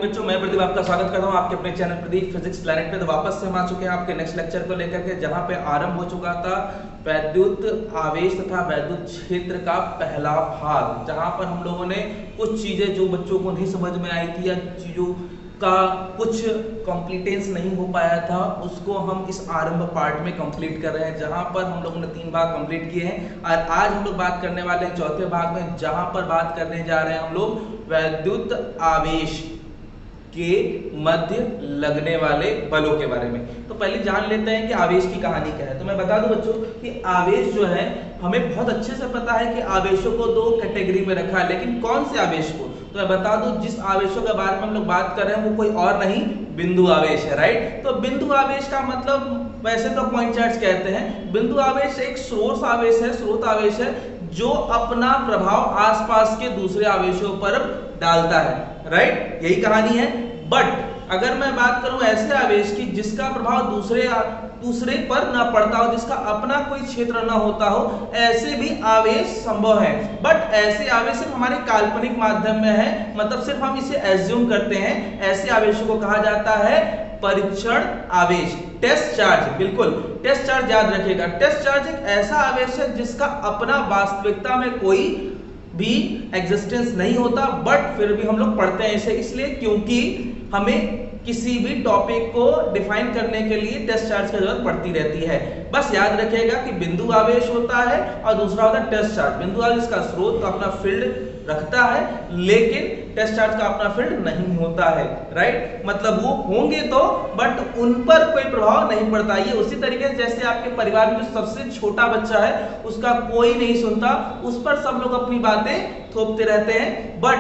बच्चों, मैं प्रदीप आपका स्वागत करता हूं आपके अपने चैनल प्रदीप फिजिक्स प्लैनेट पे। तो वापस से हम आ चुके हैं आपके नेक्स्ट लेक्चर को लेकर के, जहां पे आरंभ हो चुका था वैद्युत आवेश तथा वैद्युत क्षेत्र का पहला भाग, जहां पर हम लोगों ने कुछ चीजें जो बच्चों को नहीं समझ में आई थी या चीजों का कुछ कॉम्प्लीटेंस नहीं हो पाया था, उसको हम इस आरंभ पार्ट में कंप्लीट कर रहे हैं, जहां पर हम लोगों ने 3 भाग कंप्लीट किए हैं। और आज हम लोग बात करने वाले हैं चौथे भाग में, जहां पर बात करने जा रहे हैं हम लोग वैद्युत आवेश के मध्य लगने वाले बलों के बारे में। तो पहले जान लेते हैं कि आवेश की कहानी क्या है। तो मैं बता दूं बच्चों कि आवेश जो है, हमें बहुत अच्छे से पता है कि आवेशों को 2 कैटेगरी में रखा है, लेकिन कौन से आवेश को, तो मैं बता दूं जिस आवेशों के बारे में हम लोग बात कर रहे हैं वो कोई और नहीं, बिंदु आवेश है। राइट। तो बिंदु आवेश का मतलब वैसे तो पॉइंट चार्ज कहते हैं, बिंदु आवेश एक स्रोत आवेश है जो अपना प्रभाव आसपास के दूसरे आवेशों पर डालता है। राइट, यही कहानी है। बट अगर मैं बात करूं ऐसे आवेश की जिसका प्रभाव दूसरे पर ना पड़ता हो, जिसका अपना कोई क्षेत्र ना होता हो, ऐसे भी आवेश संभव है। बट ऐसे आवेश सिर्फ हमारे काल्पनिक माध्यम में है, मतलब सिर्फ हम इसे एज्यूम करते हैं। ऐसे आवेशों को कहा जाता है परीक्षण आवेश, टेस्ट चार्ज। बिल्कुल, टेस्ट चार्ज याद रखिएगा। टेस्ट चार्ज एक ऐसा आवेश है जिसका अपना वास्तविकता में कोई भी एग्जिस्टेंस नहीं होता, बट फिर भी हम लोग पढ़ते हैं इसे, इसलिए क्योंकि हमें किसी भी टॉपिक को डिफाइन करने के लिए टेस्ट चार्ज की जरूरत पड़ती रहती है। बस याद रखिएगा कि बिंदु आवेश होता है और दूसरा होता है टेस्ट चार्ज। बिंदु आवेश का स्रोत अपना फील्ड रखता है, लेकिन टेस्ट चार्ज का अपना फील्ड नहीं होता है। राइट, मतलब वो होंगे तो, बट उन पर कोई प्रभाव नहीं पड़ता। ये उसी तरीके से जैसे आपके परिवार में जो सबसे छोटा बच्चा है उसका कोई नहीं सुनता, उस पर सब लोग अपनी बातें थोपते रहते हैं, बट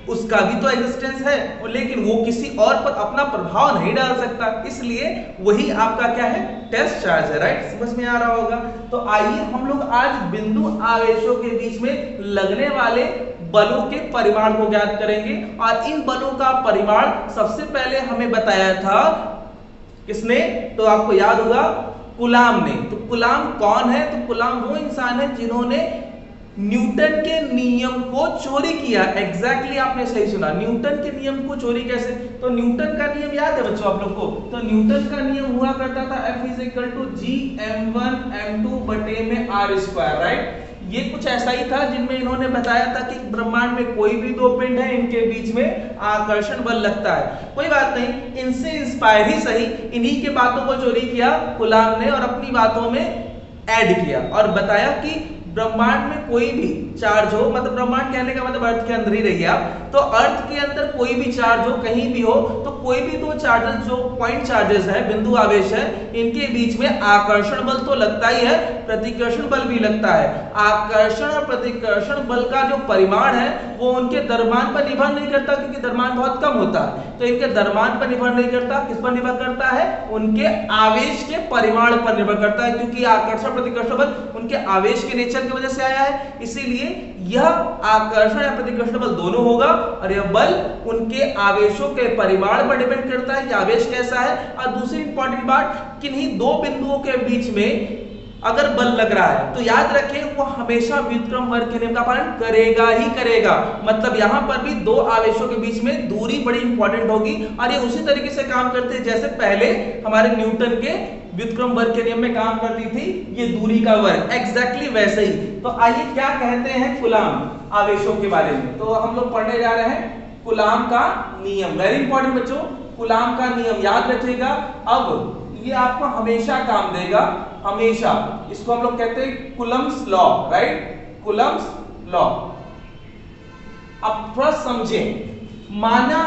उसका भी तो एग्जिस्टेंस है, लेकिन वो किसी और पर अपना प्रभाव नहीं डाल सकता, इसलिए वही आपका क्या है, टेस्ट चार्ज है। राइट, समझ में आ रहा होगा। तो आइए हम लोग आज बिंदु आवेशों के बीच में लगने वाले बलों के परिमाण को ज्ञात करेंगे। और इन बलों का परिमाण सबसे पहले हमें बताया था किसने, तो आपको याद होगा कूलाम ने। तो कूलाम कौन है, तो कूलाम वो इंसान है जिन्होंने न्यूटन के नियम को चोरी किया। एग्जैक्टली आपने सही सुना, न्यूटन के नियम को चोरी कैसे, तो न्यूटन का नियम याद है बच्चों आप लोग को। तो न्यूटन का नियम हुआ करता था F = G(m1m2) बटे में r²। राइट, ये कुछ ऐसा ही था जिनमें इन्होंने बताया था कि ब्रह्मांड में कोई भी 2 पिंड है, इनके बीच में आकर्षण बल लगता है। कोई बात नहीं, इनसे इंस्पायर ही सही, इन्हीं के बातों को चोरी किया कूलाम ने और अपनी बातों में ऐड किया और बताया कि ब्रह्मांड में कोई भी चार्ज हो, मतलब ब्रह्मांड कहने का मतलब अर्थ के अंदर ही रहिए आप, तो अर्थ के अंदर कोई भी चार्ज हो, कहीं भी हो, तो कोई भी 2 चार्जेस जो पॉइंट चार्जेस है, बिंदु आवेश है, इनके बीच में आकर्षण बल तो लगता ही है, प्रतिकर्षण बल भी लगता है। आकर्षण और प्रतिकर्षण बल का जो परिमाण है वो उनके द्रव्यमान पर निर्भर नहीं करता, क्योंकि द्रव्यमान बहुत कम होता है, तो इनके द्रव्यमान पर निर्भर नहीं करता। किस पर निर्भर करता है, उनके आवेश के परिमाण पर निर्भर करता है, क्योंकि आकर्षण प्रतिकर्षण बल उनके आवेश के नेचर की वजह से आया है, इसीलिए यह आकर्षण या प्रतिकर्षण बल दोनों होगा और यह बल उनके आवेशों के परिमाण पर डिपेंड करता है कि आवेश कैसा है। और दूसरी इंपॉर्टेंट बात, किन्हीं 2 बिंदुओं के बीच में अगर बल लग रहा है तो याद रखें वो हमेशा व्युत्क्रम वर्ग के नियम का पालन करेगा ही करेगा। मतलब यहां पर भी 2 आवेशों के बीच में दूरी बड़ी इंपॉर्टेंट होगी और ये उसी तरीके से काम करते हैं जैसे पहले हमारे न्यूटन के व्युत्क्रम वर्ग के नियम में काम करती थी ये दूरी का वर्ग, एग्जैक्टली वैसे ही। तो आइए क्या कहते हैं कूलाम आवेशों के बारे में, तो हम लोग पढ़ने जा रहे हैं कूलाम का नियम। वेरी इंपॉर्टेंट बच्चों, कूलाम का नियम याद रखिएगा। अब ये आपको हमेशा काम देगा, हमेशा। इसको हम लोग कहते हैं Coulomb's law. Right, Coulomb's law. अब थोड़ा समझें, माना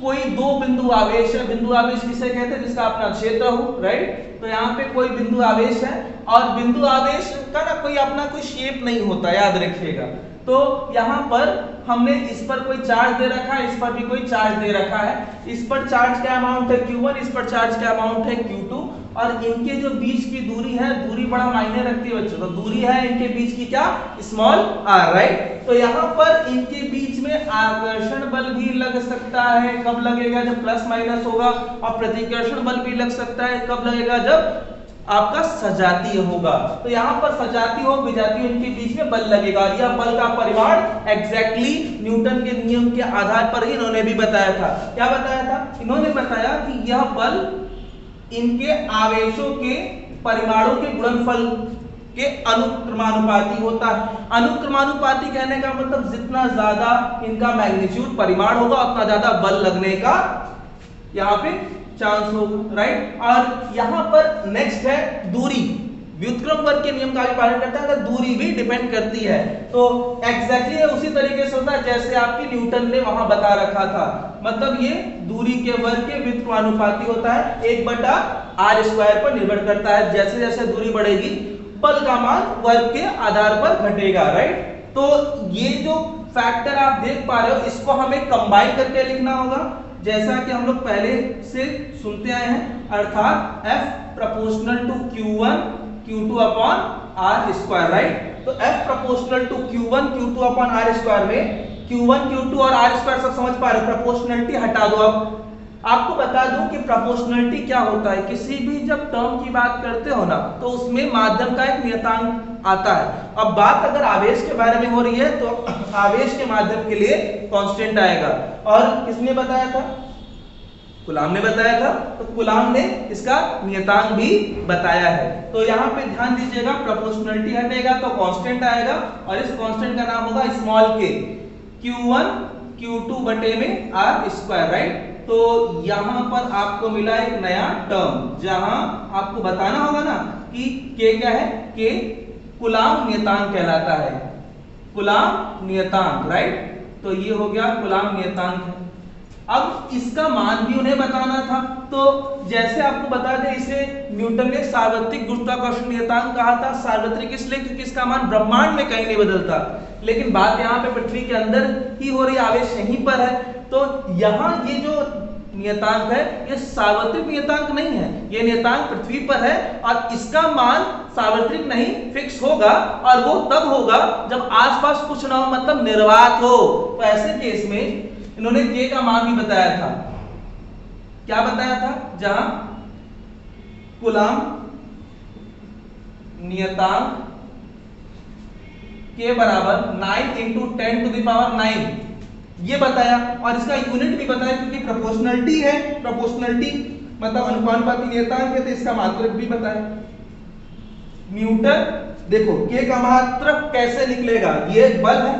कोई 2 बिंदु आवेश है, बिंदु आवेश किसे कहते हैं, जिसका अपना क्षेत्र हो। राइट, तो यहाँ पे कोई बिंदु आवेश है और बिंदु आवेश का ना कोई अपना कोई शेप नहीं होता, याद रखिएगा। तो यहाँ पर हमने इस पर कोई चार्ज दे रखा है, इस पर भी कोई चार्ज दे रखा है। इस पर चार्ज का अमाउंट है Q1, इस पर चार्ज का अमाउंट है Q2, और इनके जो बीच की दूरी है, दूरी बड़ा मायने रखती है बच्चों। तो दूरी है इनके बीच की क्या, स्मॉल r। राइट, तो यहाँ पर इनके बीच में आकर्षण बल भी लग सकता है, कब लगेगा, जब प्लस माइनस होगा, और प्रतिकर्षण बल भी लग सकता है, कब लगेगा, जब आपका सजातीय होगा। तो यहाँ पर सजातीय और विजातीय इनके बीच में बल लगेगा और यह बल का परिमाण एग्जैक्टली न्यूटन के नियम के आधार पर ही इन्होंने भी बताया था। क्या बताया था? इन्होंने बताया कि यह बल इनके आवेशों के परिमाणों के गुणनफल के अनुक्रमानुपाती होता है। अनुक्रमानुपाती कहने का मतलब जितना ज्यादा इनका मैग्नीट्यूड परिमाण होगा उतना ज्यादा बल लगने का यहाँ पे चांस होगा, राइट। और यहाँ पर नेक्स्ट है दूरी। व्युत्क्रम वर्ग के नियम का भी पालन करता है, अगर दूरी भी डिपेंड करती है। तो एग्जैक्टली उसी तरीके से होता है जैसे आपकी न्यूटन ने वहां बता रखा था। मतलब ये दूरी के वर्ग के व्युत्क्रमानुपाती होता है, 1/r² पर निर्भर करता है। जैसे जैसे दूरी बढ़ेगी बल का मान वर्ग के आधार पर घटेगा, राइट। तो ये जो फैक्टर आप देख पा रहे हो इसको हमें कंबाइन करके लिखना होगा, जैसा कि हम लोग पहले से सुनते आए हैं, अर्थात F proportional to Q1 Q2 upon r², right. तो F proportional to Q1 Q2 upon r² में Q1 Q2 और r² सब समझ पा रहे हो, प्रोपोर्शनलिटी हटा दो। अब आपको बता दूं कि प्रोपोर्शनलिटी क्या होता है। किसी भी जब टर्म की बात करते हो ना तो उसमें माध्यम का एक नियतांक आता है। अब बात अगर आवेश के बारे में हो रही है तो आवेश के माध्यम के लिए कांस्टेंट आएगा। और किसने बताया था? कूलाम ने बताया था। तो कूलाम ने इसका नियतांक भी बताया है। तो यहाँ पे ध्यान दीजिएगा, प्रोपोर्शनलिटी हटेगा तो कांस्टेंट आएगा और इस कांस्टेंट का नाम होगा स्मॉल k, Q1 Q2 बटे में r², राइट। तो यहां पर आपको मिला एक नया टर्म, जहां आपको बताना होगा ना कि k क्या है। k कूलाम नियतांक कहलाता है, कूलाम नियतांक, राइट। तो ये हो गया कूलाम नियतांक है। अब इसका मान भी उन्हें बताना था। तो जैसे आपको बता दें, इसे न्यूटन ने सार्वत्रिक गुरुत्वाकर्षण नियतांक कहा था। सार्वत्रिक इसलिए क्योंकि इसका मान ब्रह्मांड में कहीं नहीं बदलता, लेकिन बात यहाँ पे पृथ्वी के अंदर ही हो रही, आवेश यहीं पर है। तो यहाँ ये जो नियतांक है ये सार्वत्रिक नियतांक नहीं है, ये नियतांक पृथ्वी पर है और इसका मान सार्वत्रिक नहीं फिक्स होगा। और वो तब होगा जब आसपास कुछ ना हो, मतलब निर्वात हो। तो ऐसे केस में इन्होंने k का मान भी बताया था। क्या बताया था? जहां कूलाम नियतांक k बराबर 9 × 10⁹ ये बताया और इसका यूनिट भी बताया, क्योंकि प्रोपोर्शनलिटी है, प्रोपोर्शनलिटी मतलब अनुपानुपाती नियतांक है, तो इसका मात्रक भी बताया। न्यूटन देखो k का मात्रक कैसे निकलेगा, ये बल है,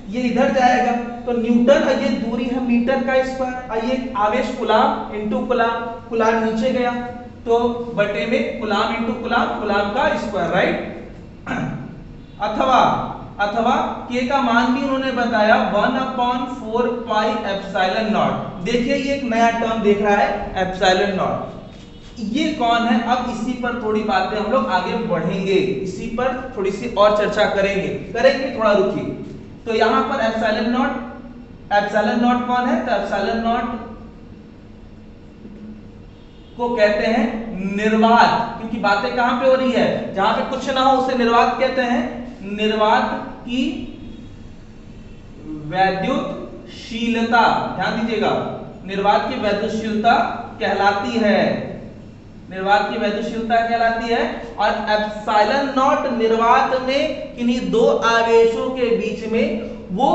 ये इधर जाएगा तो न्यूटन, ये दूरी है मीटर का स्क्वायर, ये आवेश कूलाम इनटू कूलाम, कूलाम नीचे गया तो बटे में कूलाम इनटू कूलाम, कूलाम का स्क्वायर, राइट। अथवा k का मान भी उन्होंने बताया 1/4 पाई एप्सिलॉन नॉट। देखिए ये एक नया टर्म देख रहा है, एप्सिलॉन नॉट। ये कौन है? अब इसी पर थोड़ी बातें हम लोग आगे बढ़ेंगे, इसी पर थोड़ी सी और चर्चा करेंगे, थोड़ा रुकिए। तो यहां पर एप्सिलॉन नॉट कौन है? तो एप्सिलॉन नॉट को कहते हैं निर्वात, क्योंकि बातें कहां पे हो रही है, जहां पे कुछ ना हो उसे निर्वात कहते हैं। निर्वात की वैद्युतशीलता, ध्यान दीजिएगा, निर्वात की वैद्युतशीलता कहलाती है, निर्वात की वैद्युतशीलता कहलाती है। और एप्सिलॉन नॉट निर्वात में किन्हीं दो आवेशों के बीच में वो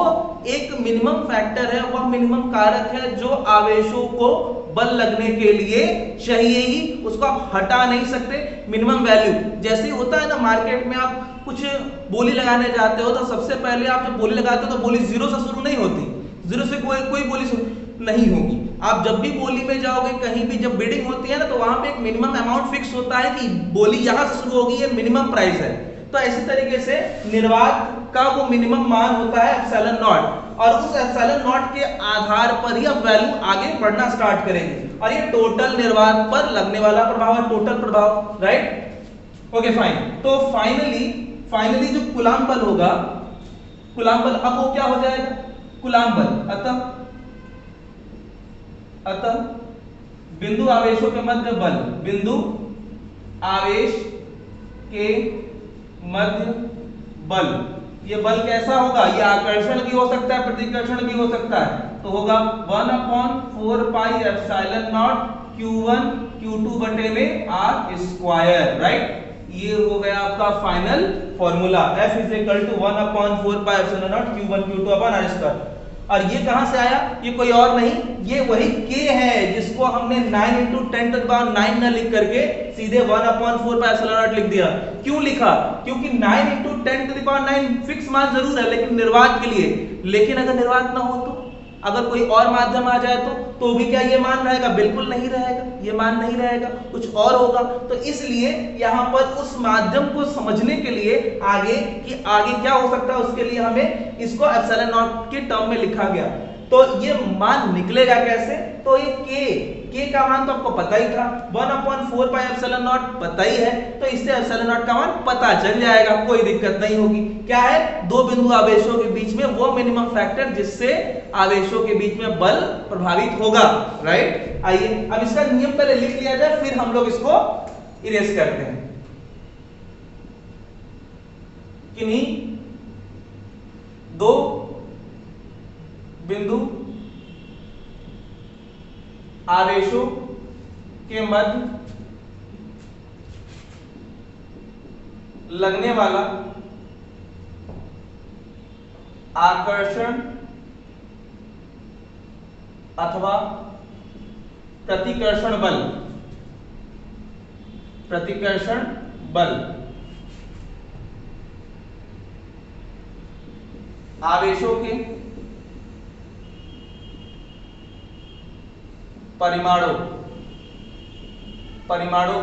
एक मिनिमम फैक्टर है, वह मिनिमम कारक है जो आवेशों को बल लगने के लिए चाहिए ही, उसको आप हटा नहीं सकते, मिनिमम वैल्यू। जैसे होता है ना मार्केट में, आप कुछ बोली लगाने जाते हो तो सबसे पहले आप जब बोली लगाते हो तो बोली 0 से शुरू नहीं होती, 0 से कोई बोली नहीं होगी। आप जब भी बोली में जाओगे, कहीं भी जब बिडिंग होती है ना, तो वहां पे एक मिनिमम अमाउंट फिक्स होता है कि बोली यहां से शुरू होगी, ये मिनिमम प्राइस है। तो इसी तरीके से निर्वात का वो मिनिमम मान होता है एप्सिलॉन नॉट, और उस एप्सिलॉन नॉट के आधार पर ही अब वैल्यू आगे बढ़ना स्टार्ट करेंगे। और ये टोटल निर्वात पर लगने वाला प्रभाव है, टोटल प्रभाव, राइट। Okay fine. तो फाइनली जो कूलाम बल होगा, कूलाम बल, अब वो क्या हो जाएगा? कूलाम बल अतः बिंदु आवेशों के मध्य बल, बिंदु आवेश के मध्य बल, ये बल कैसा होगा? ये आकर्षण भी हो सकता है, प्रतिकर्षण भी हो सकता है। तो होगा 1/4 pi epsilon naught Q1 Q2 बटे में आर स्क्वायर, राइट। ये हो गया आपका final formula, F is equal to 1/4 pi epsilon naught Q1 Q2 upon R square. और ये कहां से आया? ये कोई और नहीं, ये वही K है जिसको हमने 9 × 10⁹ न लिख करके सीधे 1/4 पाई एप्सिलॉन नॉट लिख दिया। क्यों लिखा? क्योंकि 9 × 10⁹ फिक्स मान जरूर है लेकिन निर्वात के लिए, लेकिन अगर निर्वात ना हो तो, अगर कोई और माध्यम आ जाए तो भी क्या ये मान रहेगा? बिल्कुल नहीं रहेगा, ये मान नहीं रहेगा, कुछ और होगा। तो इसलिए यहां पर उस माध्यम को समझने के लिए आगे क्या हो सकता है उसके लिए हमें इसको एप्सिलॉन नॉट के टर्म में लिखा गया। तो ये मान निकलेगा कैसे? तो ये K का मान तो आपको पता ही था, 1/4 पाई एप्सिलॉन नॉट पता ही है, तो इससे एप्सिलॉन नॉट का मान पता चल जाएगा, कोई दिक्कत नहीं होगी। क्या है? दो बिंदु आवेशों के बीच में वो मिनिमम फैक्टर जिससे आवेशों के बीच में बल प्रभावित होगा, राइट। आइए अब इसका नियम पहले लिख लिया जाए, फिर हम लोग इसको इरेज करते हैं। किन्हीं दो बिंदु आवेशों के मध्य लगने वाला आकर्षण अथवा प्रतिकर्षण बल आवेशों के परिमाणों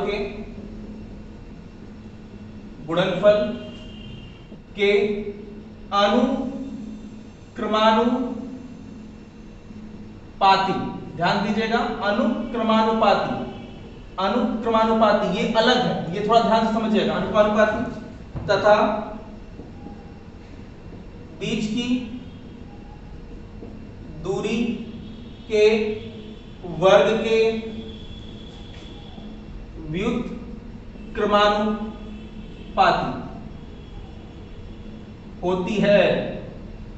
के गुणनफल के अनुक्रमानुपाती, ध्यान दीजिएगा, अनुक्रमानुपाती ये अलग है, ये थोड़ा ध्यान से समझिएगा। अनुक्रमानुपाती तथा बीच की दूरी के वर्ग के व्युत्क्रमानुपाती होती है,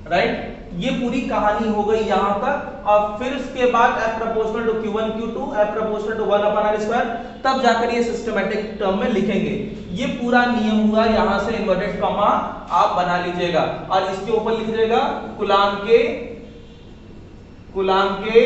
राइट। ये पूरी कहानी हो गई यहां तक। और फिर उसके बाद F proportional to Q1 Q2 F proportional to 1/r², तब जाकर ये सिस्टमैटिक टर्म में लिखेंगे। ये पूरा नियम हुआ, यहां से इन्वर्टेड कॉमा आप बना लीजिएगा और इसके ऊपर लिख दीजिएगा कूलाम के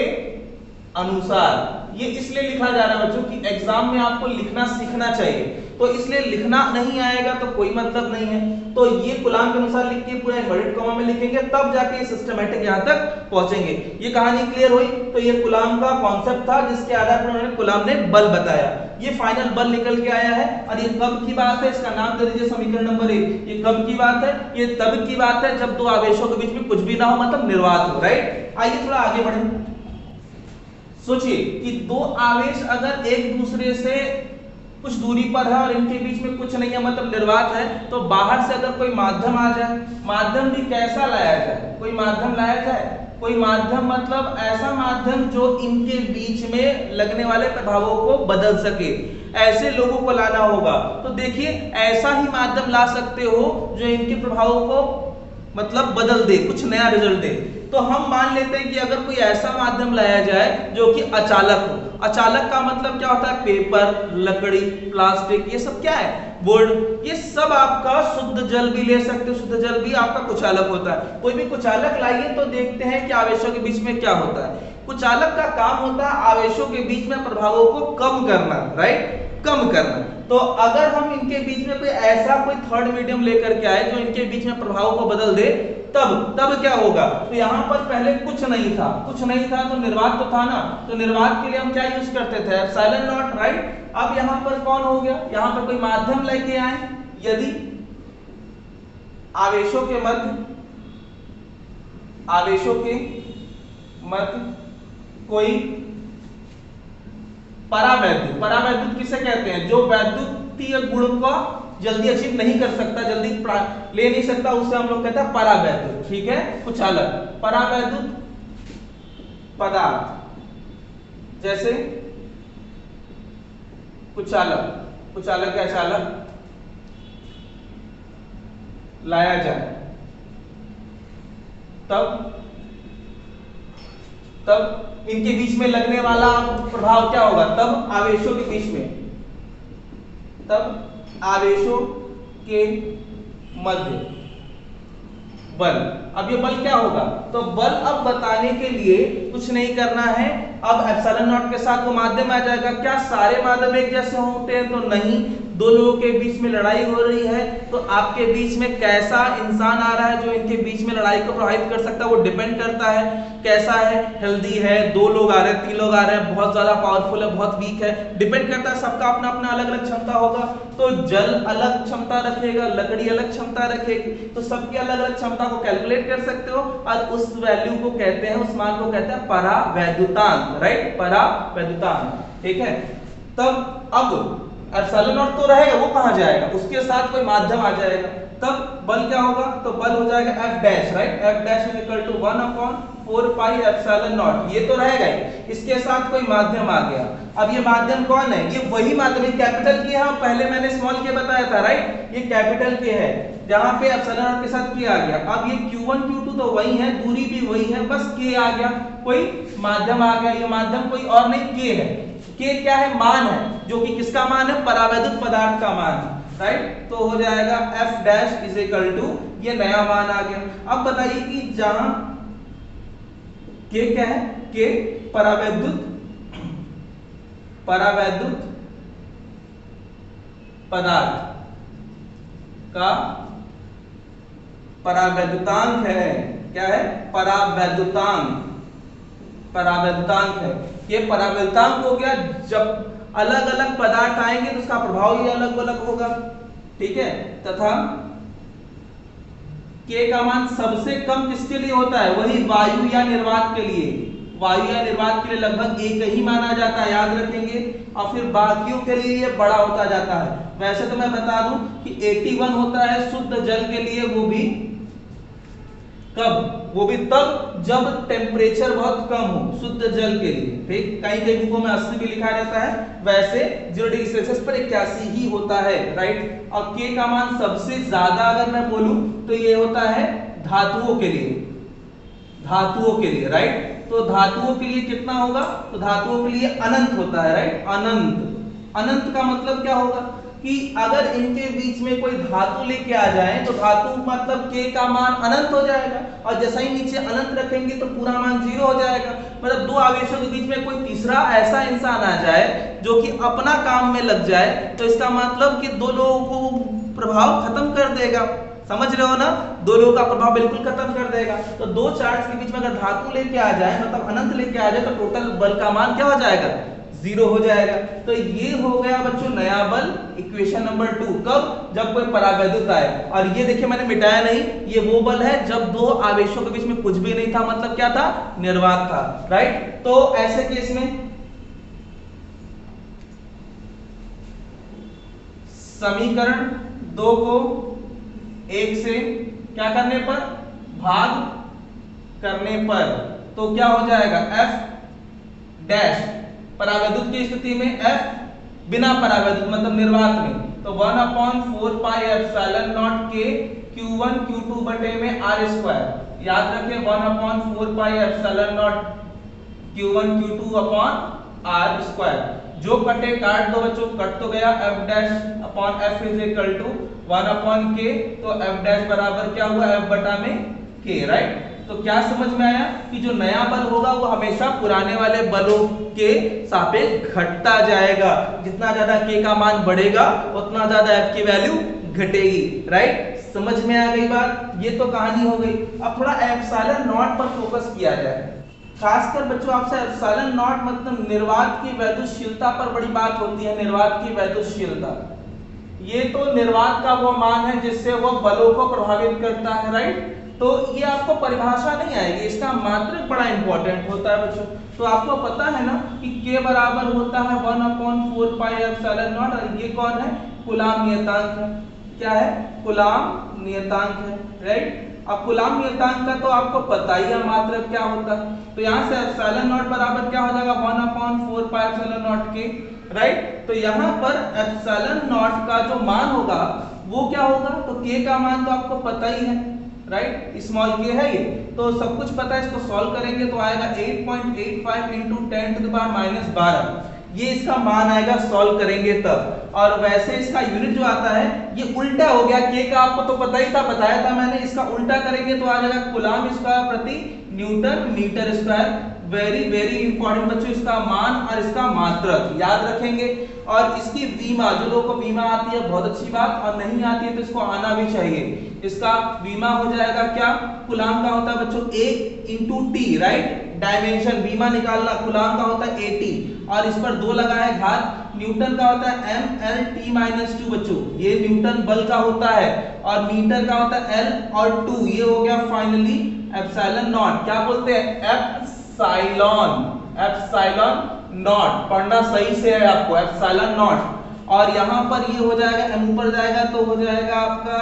अनुसार। ये इसलिए लिखा जा रहा है बच्चों कि एग्जाम में आपको लिखना सीखना चाहिए, तो इसलिए लिखना नहीं आएगा तो कोई मतलब नहीं है। तो ये कूलाम के अनुसार लिख के पूरा इन्वर्टेड कॉमा में लिखेंगे, तब जाके ये सिस्टमैटिक यहां तक पहुंचेंगे। ये कहानी क्लियर हुई? तो ये कूलाम का कॉन्सेप्ट था जिसके आधार पर उन्होंने कूलाम ने बल बताया। ये फाइनल बल निकल के आया है। और ये कब की बात है? इसका नाम दे दीजिए समीकरण नंबर 1। ये कब की बात है? ये तब की बात है जब दो आवेशों के बीच में कुछ भी ना हो, मतलब निर्वात हो, राइट। आइए थोड़ा आगे बढ़ें। सोचिए कि दो आवेश अगर एक दूसरे से कुछ दूरी पर है और इनके बीच में कुछ नहीं है, मतलब निर्वात है, तो बाहर से अगर कोई माध्यम आ जाए, माध्यम भी कैसा लाया जाए? कोई माध्यम लाया जाए, कोई माध्यम मतलब ऐसा माध्यम जो इनके बीच में लगने वाले प्रभावों को बदल सके, ऐसे लोगों को लाना होगा। तो देखिए ऐसा ही माध्यम ला सकते हो जो इनके प्रभावों को मतलब बदल दे, कुछ नया रिजल्ट दे। तो हम मान लेते हैं कि अगर कोई ऐसा माध्यम लाया जाए जो कि अचालक हो। अचालक का मतलब क्या होता है? पेपर, लकड़ी, प्लास्टिक, ये सब क्या है? बोर्ड, ये सब आपका शुद्ध जल भी ले सकते हो, शुद्ध जल भी आपका कुचालक होता है। कोई भी कुचालक लाइए तो देखते हैं कि आवेशों के बीच में क्या होता है। कुचालक का काम होता है आवेशों के बीच में प्रभावों को कम करना, राइट, कम करना। तो अगर हम इनके बीच में कोई ऐसा कोई थर्ड मीडियम लेकर के आए जो इनके बीच में प्रभावों को बदल दे, तब क्या होगा? तो यहां पर पहले कुछ नहीं था तो निर्वात तो था ना, तो निर्वात के लिए हम क्या यूज करते थे? Epsilon not, right. अब यहां पर कौन हो गया? यहां पर कोई माध्यम लेके आए, यदि आवेशों के मध्य कोई परावैद्युत किसे कहते हैं? जो वैद्युतीय गुण को जल्दी अचीव नहीं कर सकता, जल्दी ले नहीं सकता, उसे हम लोग कहते हैं परावैद्युत, ठीक है। कुचालक, परावैद्युत पदार्थ जैसे कुचालक या चालक लाया जाए, तब तब इनके बीच में लगने वाला प्रभाव क्या होगा, तब आवेशों के बीच में, तब आवेशों के मध्य बल। अब ये बल क्या होगा, तो बल अब बताने के लिए कुछ नहीं करना है, अब एप्सिलॉन नॉट के साथ वो माध्यम आ जाएगा। क्या सारे माध्यम एक जैसे होते हैं, तो नहीं, दो लोगों के बीच में लड़ाई हो रही है, तो आपके बीच में कैसा इंसान आ रहा है जो इनके बीच में लड़ाई को प्रभावित कर सकता है, वो डिपेंड करता है कैसा है, हेल्दी है, दो लोग आ रहे हैं, तीन लोग आ रहे हैं, बहुत ज्यादा पावरफुल है, बहुत वीक है, डिपेंड करता है, सबका अपना अपना अलग अलग क्षमता होगा। तो जल अलग क्षमता रखेगा, लकड़ी अलग क्षमता रखेगी, तो सबकी अलग अलग क्षमता को कैलकुलेट कर सकते हो और उस वैल्यू को कहते हैं, उस मान को कहते हैं परावैद्युतांक, राइट, परावैद्युतांक, ठीक है। तब अब एप्सिलॉन नॉट तो रहेगा, वो कहां जाएगा, उसके साथ कोई माध्यम आ जाएगा, तब बल क्या होगा, तो बल हो जाएगा F dash, right, F dash is equal to 1/4 pi epsilon naught, ये तो रहेगा ही, इसके साथ कोई माध्यम आ गया। अब ये माध्यम कौन है, ये वही माध्यम, ये कैपिटल के है, पहले मैंने स्मॉल के बताया था, राइट, ये कैपिटल के है जहां पे एप्सिलॉन नॉट के साथ K आ गया। अब ये Q1 Q2 तो वही है, दूरी भी वही है, बस K आ गया, कोई माध्यम आ गया, ये माध्यम कोई और नहीं K है। K क्या है, मान है, जो कि किसका मान है, परावैद्युत पदार्थ का मान है, राइट। तो हो जाएगा F dash is equal to, ये नया मान आ गया। अब बताइए कि जहां K क्या है, K परावैद्युत पदार्थ का परावैद्युतांक है, क्या है, परावैद्युतांक है। ये परावैद्युतांक हो गया, जब अलग अलग पदार्थ आएंगे तो उसका प्रभाव ही अलग अलग होगा, ठीक है। तथा K का मान सबसे कम किसके लिए होता है, वही वायु या निर्वात के लिए, वायु या निर्वात के लिए लगभग एक ही माना जाता है, याद रखेंगे, और फिर बाकियों के लिए ये बड़ा होता जाता है। वैसे तो मैं बता दूं कि 81 होता है शुद्ध जल के लिए, वो भी कब, वो भी तब जब टेम्परेचर बहुत कम हो, शुद्ध जल के लिए, ठीक। कई कई बुकों में 80 भी लिखा रहता है, वैसे 0 डिग्री सेल्सियस पर 81 ही होता है, राइट। और K का मान सबसे ज्यादा अगर मैं बोलूं तो ये होता है धातुओं के लिए, राइट। तो धातुओं के लिए कितना होगा, तो धातुओं के लिए अनंत होता है, राइट, अनंत का मतलब क्या होगा कि अगर इनके बीच में कोई धातु लेके आ जाए तो धातु मतलब K का मान अनंत हो जाएगा, और जैसा ही नीचे अनंत रखेंगे तो पूरा मान 0 हो जाएगा। मतलब दो आवेशों के बीच में कोई तीसरा ऐसा इंसान आ जाए जो कि अपना काम में लग जाए, तो इसका मतलब कि दो लोगों को प्रभाव खत्म कर देगा, समझ रहे हो ना, दो लोगों का प्रभाव बिल्कुल खत्म कर देगा। तो दो चार्ज के बीच में अगर धातु लेके आ जाए, मतलब अनंत लेके आ जाए, तो टोटल बल का मान क्या हो जाएगा, 0 हो जाएगा। तो ये हो गया बच्चों नया बल, इक्वेशन नंबर 2, कब, जब कोई परावैद्युत आए। और ये देखिए मैंने मिटाया नहीं, ये वो बल है जब दो आवेशों के बीच में कुछ भी नहीं था, मतलब क्या था, निर्वात था, राइट। तो ऐसे केस में समीकरण 2 को 1 से क्या करने पर, भाग करने पर, तो क्या हो जाएगा, F डैश परावैद्युत की स्थिति में, F बिना परावैद्युत मतलब निर्वात में, तो 1/4 pi epsilon not K Q1 Q2 बटे में R स्क्वायर, याद रखें 1/4 pi epsilon naught Q1 Q2 upon R square, जो कटे काट दो बच्चों, कट तो गया, F dash upon F is equal to 1/K, तो F डैश बराबर क्या हुआ, F बटा में K, राइट। तो क्या समझ में आया कि जो नया बल होगा वो हमेशा पुराने वाले बलों के सापेक्ष घटता जाएगा, जितना ज्यादा K का मान बढ़ेगा उतना ज्यादा F की वैल्यू घटेगी, राइट। समझ में आ गई बात, ये तो कहानी हो गई। अब थोड़ा एप्सिलॉन नॉट पर फोकस किया जाए, खासकर बच्चों आपसे एप्सिलॉन नॉट मतलब निर्वात की वैद्युतशीलता पर बड़ी बात होती है, निर्वात की वैद्युतशीलता। ये तो निर्वात का वो मान है जिससे वो बलों को प्रभावित करता है, राइट। तो ये आपको परिभाषा नहीं आएगी, इसका मात्रक बड़ा इंपॉर्टेंट होता है बच्चों। तो आपको पता है ना कि K बराबर होता है 1/4 पाई एप्सिलॉन नॉट, और ये कौन है, कूलाम नियतांक है, क्या है, कूलाम नियतांक है, राइट। अब कूलाम नियतांक का तो आपको पता ही है मात्रक क्या होता है, तो यहाँ से एप्सिलॉन नॉट बराबर क्या हो जाएगा, 1/4 pi epsilon not K, right. तो यहाँ पर एप्सिलॉन नॉट का जो मान होगा वो क्या होगा, तो K का मान तो आपको पता ही है, राइट, स्मॉल के है ये, तो सब कुछ पता है, इसको सॉल्व करेंगे तो आएगा 8.85 into 10 to the power minus 12, ये इसका मान आएगा सॉल्व करेंगे तब। और वैसे इसका यूनिट जो आता है ये उल्टा हो गया, के का आपको तो पता ही था, बताया था मैंने, इसका उल्टा करेंगे तो आ जाएगा कूलम स्क्वायर प्रति newton metre square. Very very important बच्चों, इसका मान और इसका मात्रक याद रखेंगे। और इसकी बीमा, जो लोगों को बीमा आती है बहुत अच्छी बात, और नहीं आती है तो इसको आना भी चाहिए। इसका बीमा हो जाएगा क्या, कूलम का होता है बच्चों A into T, right, dimension बीमा निकालना, कूलम का होता है 80 और इस पर 2 लगा है घात, न्यूटन का होता है mLt-2 बच्चों, ये न्यूटन बल का होता है, और मीटर का होता है L और 2, ये हो गया फाइनली एप्सिलॉन नॉट। क्या बोलते हैं, एप्सिलॉन नॉट, पढ़ना सही से है आपको, एप्सिलॉन नॉट। और यहाँ पर ये हो जाएगा, m ऊपर जाएगा तो हो जाएगा आपका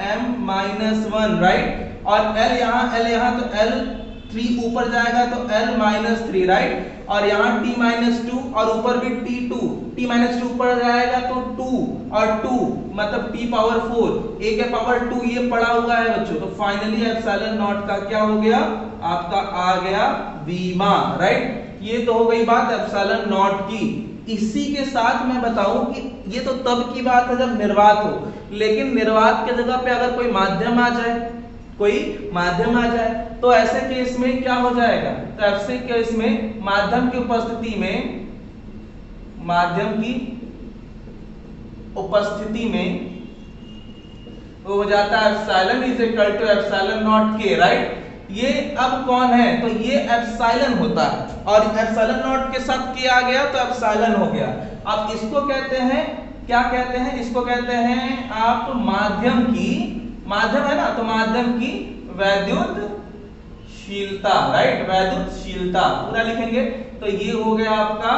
m-1, राइट, और L यहाँ तो L3 ऊपर जाएगा तो L-3, राइट, और यहाँ T-2 और ऊपर भी T2, T-2 ऊपर जाएगा तो 2 और 2 मतलब T पावर 4, A के पावर 2, ये पड़ा हुआ है बच्चों। तो फाइनली एप्सिलॉन नॉट का क्या हो गया, आपका आ गया बीमा, राइट। ये तो हो गई बात एप्सिलॉन नॉट की। इसी के साथ मैं बताऊं कि ये तो तब की बात है जब निर्वात हो, लेकिन निर्वात के जगह पे अगर कोई माध्यम आ जाए, तो ऐसे केस में क्या हो जाएगा, तो ऐसे केस में माध्यम की उपस्थिति में वो हो जाता है epsilon is equal to epsilon naught K, right. ये अब कौन है, तो ये एप्सिलॉन होता है, और एप्सिलॉन नॉट के साथ के आ गया तो एप्सिलॉन हो गया। अब इसको कहते हैं, क्या कहते हैं, इसको कहते हैं आप माध्यम है ना, तो माध्यम की वैद्युतशीलता, राइट, वैद्युतशीलता पूरा लिखेंगे तो ये हो गया आपका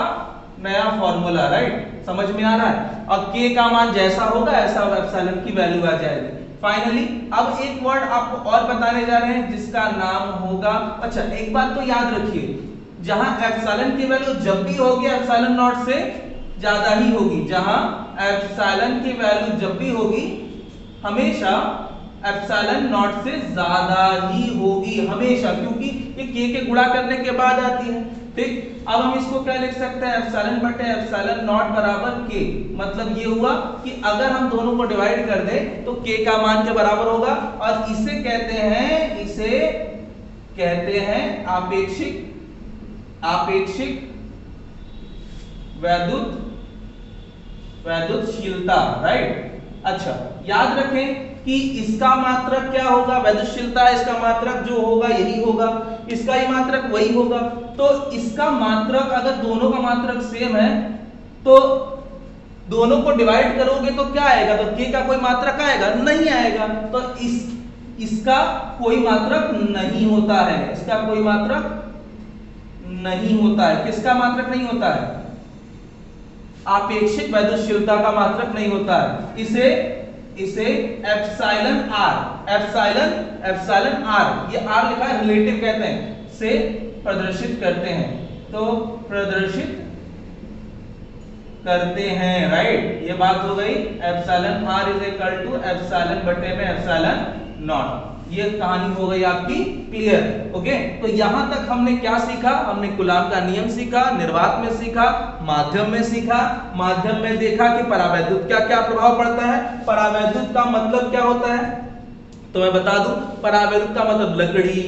नया फॉर्मूला, राइट, समझ में आ रहा है। और के का मान जैसा होगा ऐसा एप्सिलॉन की वैल्यू आ जाएगी। फाइनली अब एक वर्ड आपको और बताने जा रहे हैं जिसका नाम होगा, अच्छा एक बात तो याद रखिए, जहां एप्सिलॉन की वैल्यू जब भी होगी एप्सिलॉन नॉट से ज्यादा ही होगी, जहां एप्सिलॉन की वैल्यू जब भी होगी हमेशा एप्सिलॉन नॉट से ज्यादा ही होगी, हमेशा, क्योंकि ये के गुणा करने के बाद आती है, ठीक। अब हम इसको क्या लिख सकते हैं, एप्सिलॉन बटे एप्सिलॉन नॉट बराबर के, मतलब ये हुआ कि अगर हम दोनों को डिवाइड कर दें तो के का मान के बराबर होगा, और इसे कहते हैं आपेक्षिक वैद्युतशीलता, राइट। अच्छा याद रखें कि इसका मात्रक क्या होगा, वैद्युतशीलता, इसका मात्रक जो होगा यही होगा, इसका ही मात्रक वही होगा। तो इसका मात्रक, अगर दोनों का मात्रक सेम है तो दोनों को डिवाइड करोगे तो क्या आएगा, तो के का कोई मात्रक आएगा, नहीं आएगा। तो इसका कोई मात्रक नहीं होता है, इसका कोई मात्रक नहीं होता है। किसका मात्रक नहीं होता है, आपेक्षिक वैद्युतशीलता का मात्रक नहीं होता है। इसे एप्सिलॉन आर, ये आर लिखा है रिलेटिव कहते हैं, से प्रदर्शित करते हैं, तो प्रदर्शित करते हैं, राइट, ये बात हो गई। Epsilon R is equal to epsilon बटे में एप्सिलॉन नॉट, ये कहानी हो गई आपकी क्लियर, ओके। तो यहां तक हमने क्या सीखा, हमने कूलॉम का नियम सीखा, निर्वात में सीखा, माध्यम में सीखा। माध्यम में देखा कि परावैद्युत क्या क्या प्रभाव पड़ता है, परावैद्युत का मतलब क्या होता है, तो मैं बता दूं, परावैद्युत का मतलब लकड़ी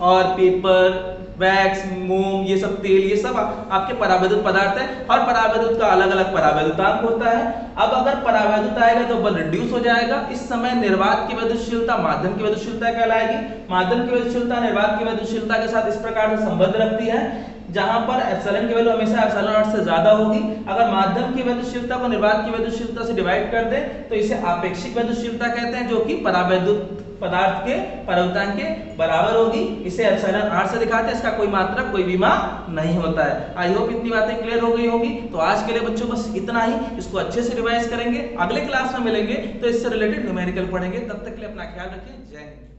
और पेपर, वैक्स, मोम, ये सब तेल, ये सब आपके परावैद्युत पदार्थ है। हर परावैद्युत का अलग अलग परावैद्युतांक होता है। अब अगर परावैद्युत आएगा तो बल रिड्यूस हो जाएगा। इस समय निर्वात की वैद्युतशीलता माध्यम की वैद्युतशीलता कहलाएगी। माध्यम की वैद्युतशीलता निर्वात की वैद्युतशीलता के साथ इस प्रकार से संबंध रखती है, जहां पर एप्सिलॉन की वैल्यू हमेशा एप्सिलॉन नॉट से ज्यादा होगी। अगर माध्यम की वैद्युतशीलता को निर्वात की वैद्युतशीलता से डिवाइड कर दें तो इसे आपेक्षिक वैद्युतशीलता कहते हैं, जो कि परावैद्युत पदार्थ के परावैद्युतांक के बराबर होगी। इसे एप्सिलॉन आर से दिखाते हैं, इसका कोई मात्रक, कोई बीमा नहीं होता है। आई होप इतनी बातें क्लियर हो गई होगी। तो आज के लिए बच्चों बस इतना ही, इसको अच्छे से रिवाइज करेंगे, अगले क्लास में मिलेंगे तो इससे रिलेटेड न्यूमेरिकल पढ़ेंगे। तब तक के लिए अपना ख्याल रखिए, जय हिंद।